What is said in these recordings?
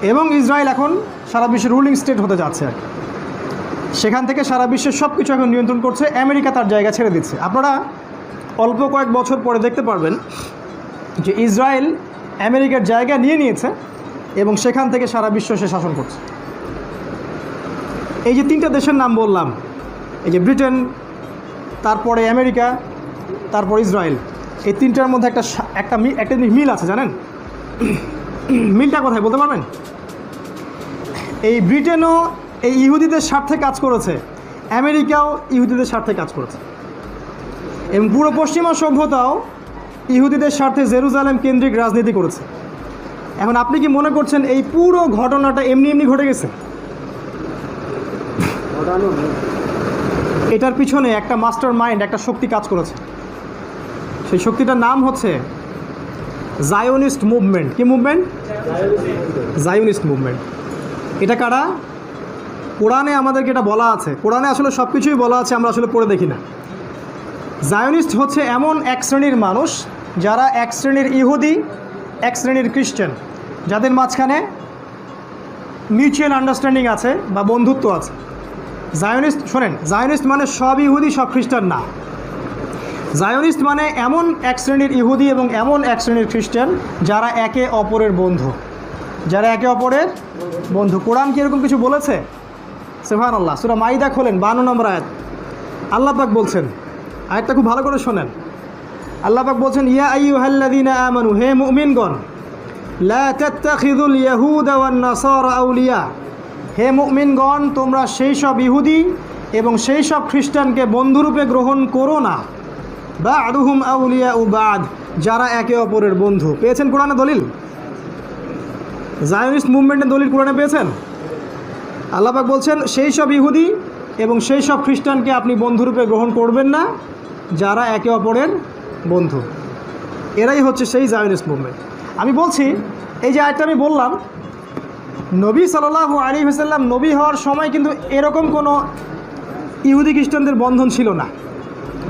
এবং ইসরায়েল এখন সারা বিশ্বের রুলিং স্টেট হতে যাচ্ছে আর কি। সেখান থেকে সারা বিশ্বের সব কিছু এখন নিয়ন্ত্রণ করছে, আমেরিকা তার জায়গা ছেড়ে দিচ্ছে। আপনারা অল্প কয়েক বছর পরে দেখতে পারবেন যে ইসরায়েল আমেরিকার জায়গা নিয়ে নিয়েছে এবং সেখান থেকে সারা বিশ্ব সে শাসন করছে। এই যে তিনটা দেশের নাম বললাম, এই যে ব্রিটেন, তারপরে আমেরিকা, তারপর ইসরায়েল, এই তিনটার মধ্যে একটা মিল আছে, জানেন? মিলটা কোথায় বলতে পারবেন? এই ব্রিটেনও এই ইহুদিদের স্বার্থে কাজ করেছে, আমেরিকাও ইহুদিদের স্বার্থে কাজ করেছে, এবং পুরো পশ্চিমা সভ্যতাও ইহুদিদের স্বার্থে জেরুজালেম কেন্দ্রিক রাজনীতি করেছে। এখন আপনি কি মনে করছেন এই পুরো ঘটনাটা এমনি এমনি ঘটে গেছে? এটার পিছনে একটা মাস্টার মাইন্ড, একটা শক্তি কাজ করেছে। সেই শক্তিটার নাম হচ্ছে জায়োনিস্ট মুভমেন্ট। কি মুভমেন্ট? Zionist movement. এটা কারা? কোরআনে আমাদেরকে এটা বলা আছে। কোরআনে আসলে সব কিছুই বলা আছে, আমরা আসলে পড়ে দেখি না। জায়োনিস্ট হচ্ছে এমন এক শ্রেণীর মানুষ যারা এক শ্রেণীর ইহুদি, এক শ্রেণীর খ্রিস্টান, যাদের মাঝখানে মিউচুয়াল আন্ডারস্ট্যান্ডিং আছে বা বন্ধুত্ব আছে। জায়োনিস্ট, শোনেন, জায়োনিস্ট মানে সব ইহুদি সব খ্রিস্টান না। জায়োনিস্ট মানে এমন এক শ্রেণীর ইহুদি এবং এমন এক শ্রেণীর খ্রিস্টান যারা একে অপরের বন্ধু, যারা একে অপরের বন্ধু। কোরআন কি এরকম কিছু বলেছে? সুবহানাল্লাহ। সূরা মাইদা খোলেন, 52 নম্বর আয়াত। আল্লাহ পাক বলছেন, আয়াতটা খুব ভালো করে শোনেন। আল্লাহ পাক বলছেন, ইয়া আইয়ুহাল্লাযীনা আমানু, হে মুমিনগণ, লা তাত্তাখিযুল ইয়াহুদা ওয়ান নাসারা আউলিয়া, হে মুমিনগণ, তোমরা সেই সব ইহুদি এবং সেই সব খ্রিস্টানকে বন্ধুরূপে গ্রহণ করো না। বা'দুহুম আউলিয়া ও বাদ, যারা একে অপরের বন্ধু। পেয়েছেন কোরআনে দলিল? জায়োনিস্ট মুভমেন্টের দলিল কোরআনে পেয়েছেন? আল্লাহ পাক বলছেন সেই সব ইহুদি এবং সেই সব খ্রিস্টানকে আপনি বন্ধুরূপে গ্রহণ করবেন না যারা একে অপরের বন্ধু। এরাই হচ্ছে সেই জায়োনিস্ট মুভমেন্ট। আমি বলছি, এই যে আয়াতটা আমি বললাম, নবী সাল্লাল্লাহু আলাইহি ওয়াসাল্লাম নবী হওয়ার সময় কিন্তু এরকম কোনো ইহুদি খ্রিস্টানদের বন্ধন ছিল না।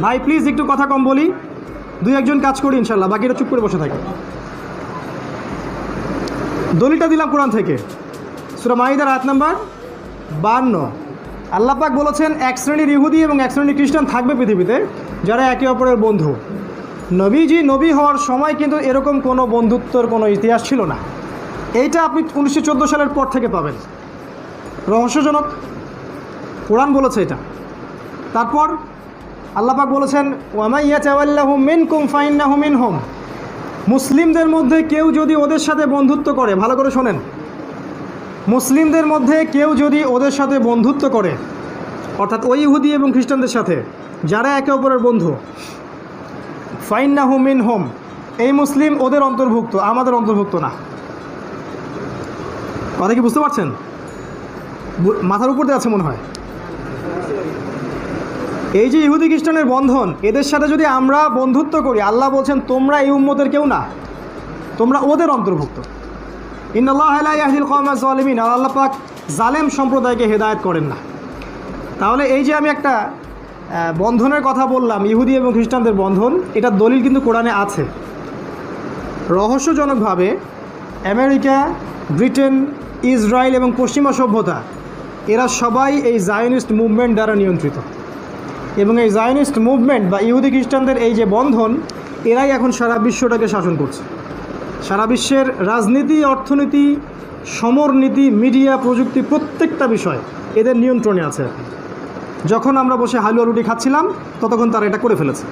ভাই প্লিজ একটু কথা কম বলি, দুই একজন কাজ করি ইনশাল্লাহ, বাকিটা চুপ করে বসে থাকে। দলিলটা দিলাম কোরআন থেকে, সূরা মাইদার আয়াত নাম্বার 52। আল্লাহ পাক বলেছেন এক শ্রেণীর ইহুদি এবং এক শ্রেণীর খ্রিস্টান থাকবে পৃথিবীতে যারা একে অপরের বন্ধু। নবীজি নবী হওয়ার সময় কিন্তু এরকম কোনো বন্ধুত্বর কোনো ইতিহাস ছিল না। এইটা আপনি 1914 সালের পর থেকে পাবেন। রহস্যজনক, কোরআন বলেছে এটা। তারপর আল্লাহ পাক বলেছেন, ওয়ামা ইয়াতাওয়াল্লাহু মিনকুম ফাইন্নাহু মিনহুম, মুসলিমদের মধ্যে কেউ যদি ওদের সাথে বন্ধুত্ব করে, ভালো করে শোনেন, মুসলিমদের মধ্যে কেউ যদি ওদের সাথে বন্ধুত্ব করে, অর্থাৎ ওই ইহুদি এবং খ্রিস্টানদের সাথে যারা একে অপরের বন্ধু, ফাইন্নাহু মিনহুম, এই মুসলিম ওদের অন্তর্ভুক্ত, আমাদের অন্তর্ভুক্ত না। কথা কি বুঝতে পারছেন? মাথার উপর দিয়ে আছে মনে হয়। এই যে ইহুদি খ্রিস্টানের বন্ধন, এদের সাথে যদি আমরা বন্ধুত্ব করি, আল্লাহ বলছেন তোমরা এই উম্মতের কেউ না, তোমরা ওদের অন্তর্ভুক্ত। ইন্নাল্লাহা লা ইয়াহদিল কওমাজ যালিমিন, আল্লাহ পাক জালেম সম্প্রদায়কে হেদায়েত করেন না। তাহলে এই যে আমি একটা বন্ধনের কথা বললাম, ইহুদি এবং খ্রিস্টানদের বন্ধন, এটার দলিল কিন্তু কোরআনে আছে। রহস্যজনকভাবে আমেরিকা, ব্রিটেন, ইসরায়েল এবং পশ্চিমা সভ্যতা এরা সবাই এই জায়োনিস্ট মুভমেন্ট দ্বারা নিয়ন্ত্রিত। এবং এই জায়োনিস্ট মুভমেন্ট বা ইহুদি খ্রিস্টানদের এই যে বন্ধন, এরাই এখন সারা বিশ্বটাকে শাসন করছে। সারা বিশ্বের রাজনীতি, অর্থনীতি, সমরনীতি, মিডিয়া, প্রযুক্তি, প্রত্যেকটা বিষয় এদের নিয়ন্ত্রণে আছে। যখন আমরা বসে হালুয়া রুটি খাচ্ছিলাম ততক্ষণ তারা এটা করে ফেলেছে।